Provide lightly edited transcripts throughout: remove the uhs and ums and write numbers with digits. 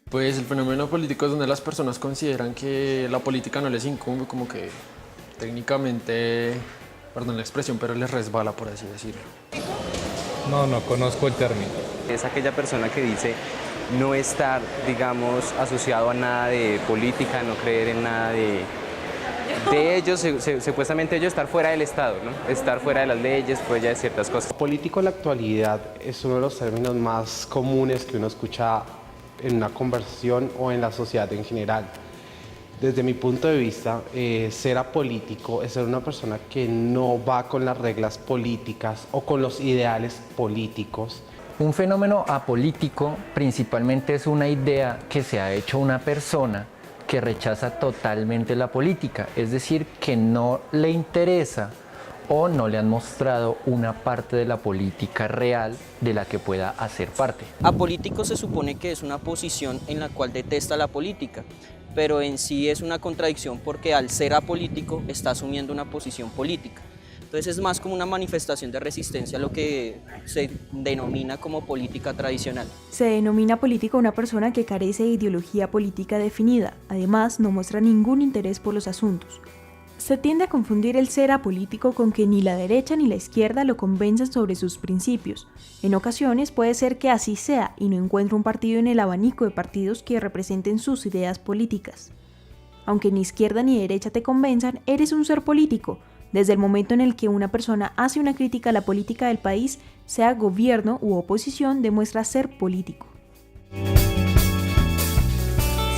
Pues el fenómeno político es donde las personas consideran que la política no les incumbe, como que técnicamente, perdón la expresión, pero les resbala, por así decirlo. No, no conozco el término. Es aquella persona que dice no estar, digamos, asociado a nada de política, no creer en nada de ellos, supuestamente ellos estar fuera del Estado, ¿no? Estar fuera de las leyes, fuera de ciertas cosas. Político en la actualidad es uno de los términos más comunes que uno escucha en una conversación o en la sociedad en general. Desde mi punto de vista, ser apolítico es ser una persona que no va con las reglas políticas o con los ideales políticos. Un fenómeno apolítico principalmente es una idea que se ha hecho una persona que rechaza totalmente la política, es decir, que no le interesa o no le han mostrado una parte de la política real de la que pueda hacer parte. Apolítico se supone que es una posición en la cual detesta la política, pero en sí es una contradicción porque al ser apolítico está asumiendo una posición política. Entonces es más como una manifestación de resistencia a lo que se denomina como política tradicional. Se denomina político a una persona que carece de ideología política definida, además no muestra ningún interés por los asuntos. Se tiende a confundir el ser apolítico con que ni la derecha ni la izquierda lo convenzan sobre sus principios. En ocasiones puede ser que así sea y no encuentre un partido en el abanico de partidos que representen sus ideas políticas. Aunque ni izquierda ni derecha te convenzan, eres un ser político, desde el momento en el que una persona hace una crítica a la política del país, sea gobierno u oposición, demuestra ser político.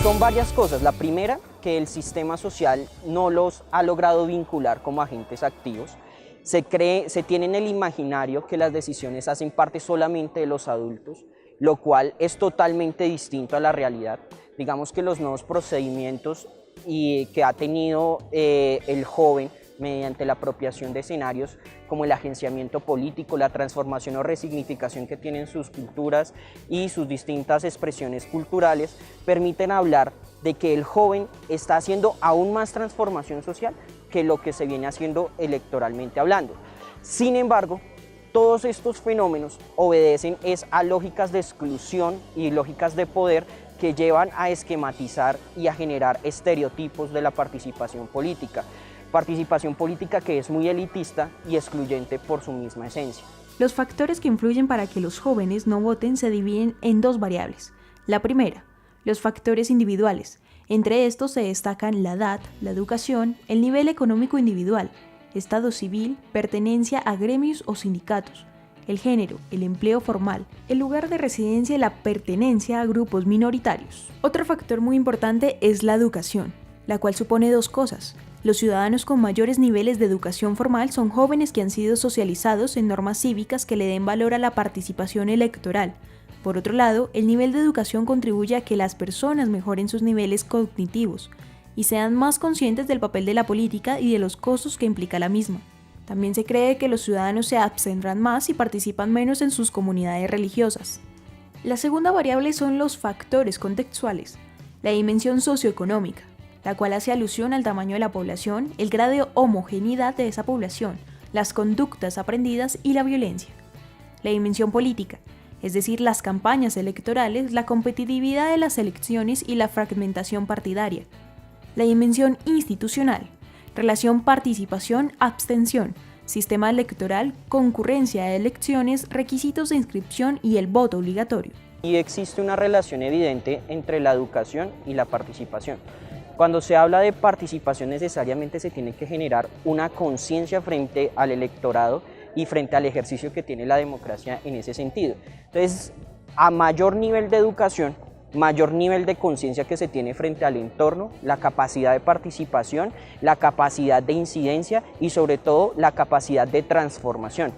Son varias cosas. La primera, que el sistema social no los ha logrado vincular como agentes activos. Se tiene en el imaginario que las decisiones hacen parte solamente de los adultos, lo cual es totalmente distinto a la realidad. Digamos que los nuevos procedimientos que ha tenido el joven mediante la apropiación de escenarios como el agenciamiento político, la transformación o resignificación que tienen sus culturas y sus distintas expresiones culturales, permiten hablar de que el joven está haciendo aún más transformación social que lo que se viene haciendo electoralmente hablando. Sin embargo, todos estos fenómenos obedecen a lógicas de exclusión y lógicas de poder que llevan a esquematizar y a generar estereotipos de la participación política. Participación política que es muy elitista y excluyente por su misma esencia. Los factores que influyen para que los jóvenes no voten se dividen en dos variables. La primera, los factores individuales. Entre estos se destacan la edad, la educación, el nivel económico individual, estado civil, pertenencia a gremios o sindicatos, el género, el empleo formal, el lugar de residencia y la pertenencia a grupos minoritarios. Otro factor muy importante es la educación, la cual supone dos cosas. Los ciudadanos con mayores niveles de educación formal son jóvenes que han sido socializados en normas cívicas que le den valor a la participación electoral. Por otro lado, el nivel de educación contribuye a que las personas mejoren sus niveles cognitivos y sean más conscientes del papel de la política y de los costos que implica la misma. También se cree que los ciudadanos se abstendrán más y participan menos en sus comunidades religiosas. La segunda variable son los factores contextuales, la dimensión socioeconómica, la cual hace alusión al tamaño de la población, el grado de homogeneidad de esa población, las conductas aprendidas y la violencia. La dimensión política, es decir, las campañas electorales, la competitividad de las elecciones y la fragmentación partidaria. La dimensión institucional, relación participación-abstención, sistema electoral, concurrencia de elecciones, requisitos de inscripción y el voto obligatorio. Y existe una relación evidente entre la educación y la participación. Cuando se habla de participación necesariamente se tiene que generar una conciencia frente al electorado y frente al ejercicio que tiene la democracia en ese sentido. Entonces, a mayor nivel de educación, mayor nivel de conciencia que se tiene frente al entorno, la capacidad de participación, la capacidad de incidencia y sobre todo la capacidad de transformación.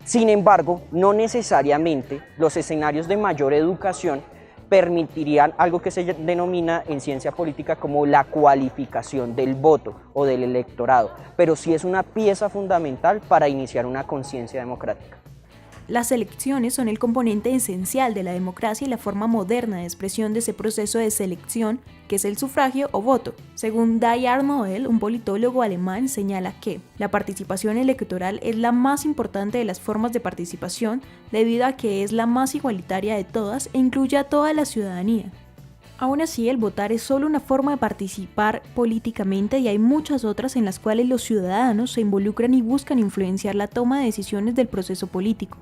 Sin embargo, no necesariamente los escenarios de mayor educación permitirían algo que se denomina en ciencia política como la cualificación del voto o del electorado, pero sí es una pieza fundamental para iniciar una conciencia democrática. Las elecciones son el componente esencial de la democracia y la forma moderna de expresión de ese proceso de selección, que es el sufragio o voto. Según Dayar Noel, un politólogo alemán, señala que la participación electoral es la más importante de las formas de participación debido a que es la más igualitaria de todas e incluye a toda la ciudadanía. Aún así, el votar es solo una forma de participar políticamente y hay muchas otras en las cuales los ciudadanos se involucran y buscan influenciar la toma de decisiones del proceso político.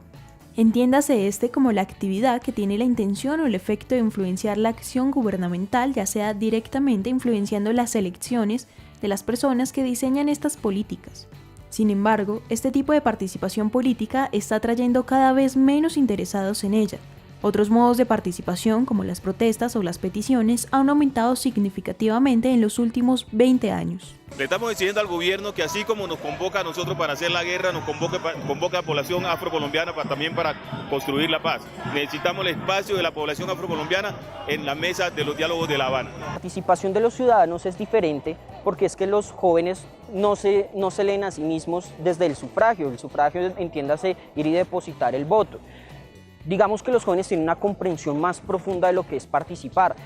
Entiéndase este como la actividad que tiene la intención o el efecto de influenciar la acción gubernamental, ya sea directamente influenciando las elecciones de las personas que diseñan estas políticas. Sin embargo, este tipo de participación política está atrayendo cada vez menos interesados en ella. Otros modos de participación, como las protestas o las peticiones, han aumentado significativamente en los últimos 20 años. Le estamos exigiendo al gobierno que así como nos convoca a nosotros para hacer la guerra, nos convoca a la población afrocolombiana también para construir la paz. Necesitamos el espacio de la población afrocolombiana en la mesa de los diálogos de La Habana. La participación de los ciudadanos es diferente porque es que los jóvenes no se leen a sí mismos desde el sufragio entiéndase ir y depositar el voto. Digamos que los jóvenes tienen una comprensión más profunda de lo que es participar.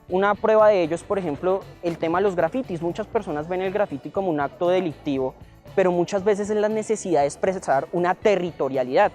Una prueba de ello es, por ejemplo, el tema de los grafitis. Muchas personas ven el grafiti como un acto delictivo, pero muchas veces es la necesidad de expresar una territorialidad.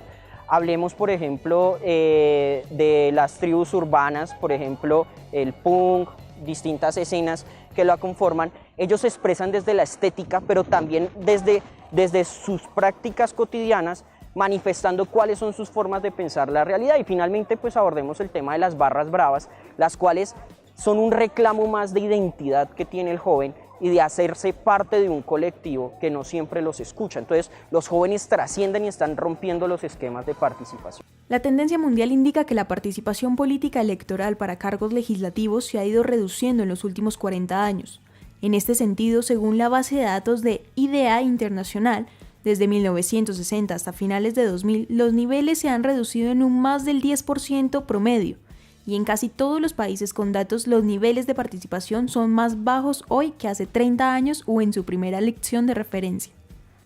Hablemos, por ejemplo, de las tribus urbanas, por ejemplo, el punk, distintas escenas que lo conforman. Ellos se expresan desde la estética, pero también desde sus prácticas cotidianas, manifestando cuáles son sus formas de pensar la realidad. Y finalmente pues abordemos el tema de las barras bravas, las cuales son un reclamo más de identidad que tiene el joven y de hacerse parte de un colectivo que no siempre los escucha. Entonces los jóvenes trascienden y están rompiendo los esquemas de participación. La tendencia mundial indica que la participación política electoral para cargos legislativos se ha ido reduciendo en los últimos 40 años. En este sentido, según la base de datos de IDEA Internacional, desde 1960 hasta finales de 2000, los niveles se han reducido en un más del 10% promedio, y en casi todos los países con datos los niveles de participación son más bajos hoy que hace 30 años o en su primera elección de referencia.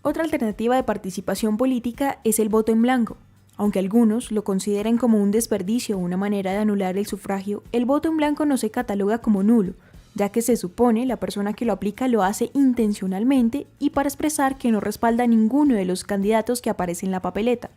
Otra alternativa de participación política es el voto en blanco. Aunque algunos lo consideren como un desperdicio o una manera de anular el sufragio, el voto en blanco no se cataloga como nulo, ya que se supone la persona que lo aplica lo hace intencionalmente y para expresar que no respalda a ninguno de los candidatos que aparecen en la papeleta.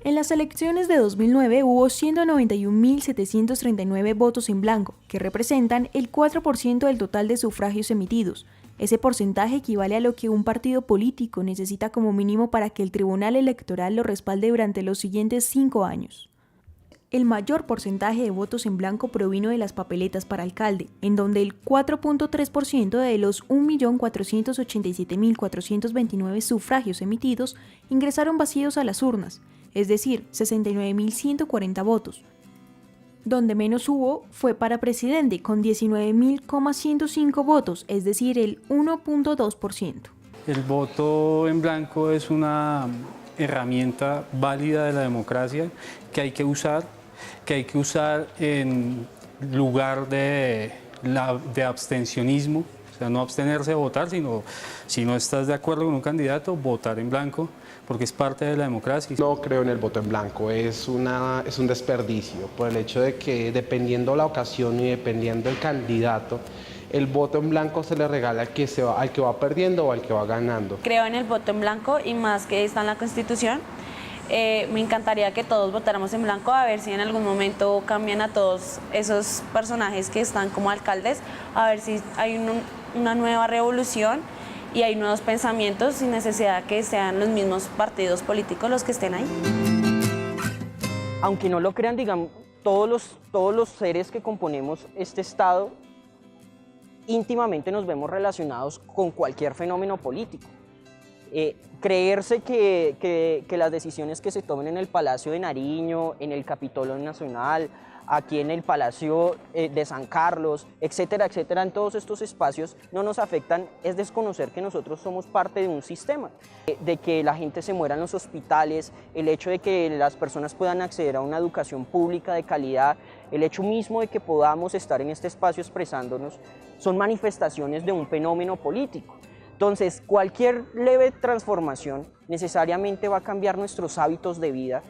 En las elecciones de 2009 hubo 191.739 votos en blanco, que representan el 4% del total de sufragios emitidos. Ese porcentaje equivale a lo que un partido político necesita como mínimo para que el Tribunal Electoral lo respalde durante los siguientes 5 años. El mayor porcentaje de votos en blanco provino de las papeletas para alcalde, en donde el 4.3% de los 1.487.429 sufragios emitidos ingresaron vacíos a las urnas, es decir, 69.140 votos. Donde menos hubo fue para presidente, con 19.105 votos, es decir, el 1.2%. El voto en blanco es una herramienta válida de la democracia que hay que usar en lugar de abstencionismo, o sea, no abstenerse de votar, sino si no estás de acuerdo con un candidato, votar en blanco, porque es parte de la democracia. No creo en el voto en blanco, es un desperdicio, por el hecho de que dependiendo la ocasión y dependiendo el candidato, el voto en blanco se le regala al que va perdiendo o al que va ganando. Creo en el voto en blanco y más que está en la Constitución. Me encantaría que todos votáramos en blanco, a ver si en algún momento cambian a todos esos personajes que están como alcaldes, a ver si hay una nueva revolución y hay nuevos pensamientos sin necesidad que sean los mismos partidos políticos los que estén ahí. Aunque no lo crean, digamos, todos los seres que componemos este Estado íntimamente nos vemos relacionados con cualquier fenómeno político. Creerse que las decisiones que se tomen en el Palacio de Nariño, en el Capitolio Nacional, aquí en el Palacio de San Carlos, etcétera, etcétera, en todos estos espacios no nos afectan, es desconocer que nosotros somos parte de un sistema, de que la gente se muera en los hospitales, el hecho de que las personas puedan acceder a una educación pública de calidad, el hecho mismo de que podamos estar en este espacio expresándonos, son manifestaciones de un fenómeno político. Entonces, cualquier leve transformación necesariamente va a cambiar nuestros hábitos de vida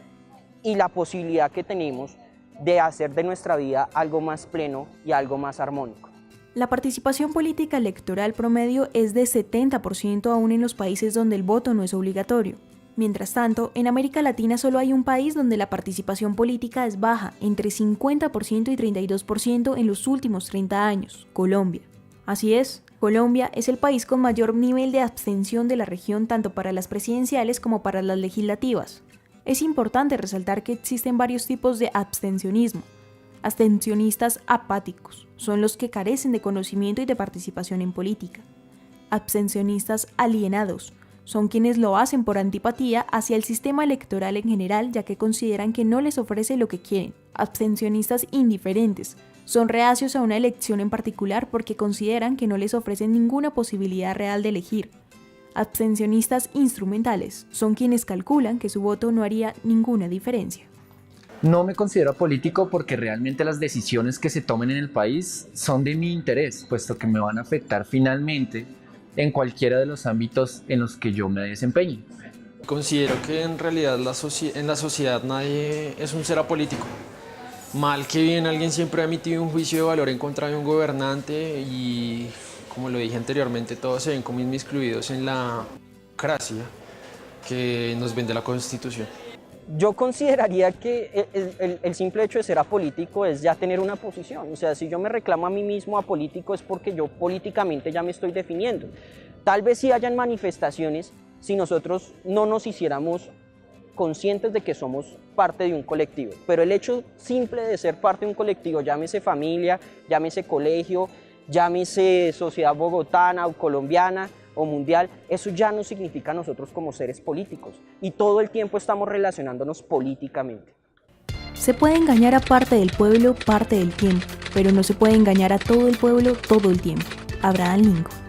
y la posibilidad que tenemos de hacer de nuestra vida algo más pleno y algo más armónico. La participación política electoral promedio es de 70% aún en los países donde el voto no es obligatorio. Mientras tanto, en América Latina solo hay un país donde la participación política es baja, entre 50% y 32% en los últimos 30 años, Colombia. Así es, Colombia es el país con mayor nivel de abstención de la región tanto para las presidenciales como para las legislativas. Es importante resaltar que existen varios tipos de abstencionismo. Abstencionistas apáticos son los que carecen de conocimiento y de participación en política. Abstencionistas alienados son quienes lo hacen por antipatía hacia el sistema electoral en general, ya que consideran que no les ofrece lo que quieren. Abstencionistas indiferentes son reacios a una elección en particular porque consideran que no les ofrecen ninguna posibilidad real de elegir. Abstencionistas instrumentales son quienes calculan que su voto no haría ninguna diferencia. No me considero político porque realmente las decisiones que se tomen en el país son de mi interés, puesto que me van a afectar finalmente en cualquiera de los ámbitos en los que yo me desempeñe. Considero que en realidad en la sociedad nadie es un ser apolítico. Mal que bien, alguien siempre ha emitido un juicio de valor en contra de un gobernante y, como lo dije anteriormente, todos se ven como inmiscuidos en la democracia que nos vende la Constitución. Yo consideraría que el simple hecho de ser apolítico es ya tener una posición. O sea, si yo me reclamo a mí mismo apolítico es porque yo políticamente ya me estoy definiendo. Tal vez sí hayan manifestaciones si nosotros no nos hiciéramos conscientes de que somos parte de un colectivo. Pero el hecho simple de ser parte de un colectivo, llámese familia, llámese colegio, llámese sociedad bogotana o colombiana, o mundial, eso ya no significa nosotros como seres políticos y todo el tiempo estamos relacionándonos políticamente. Se puede engañar a parte del pueblo parte del tiempo, pero no se puede engañar a todo el pueblo todo el tiempo. Abraham Lincoln.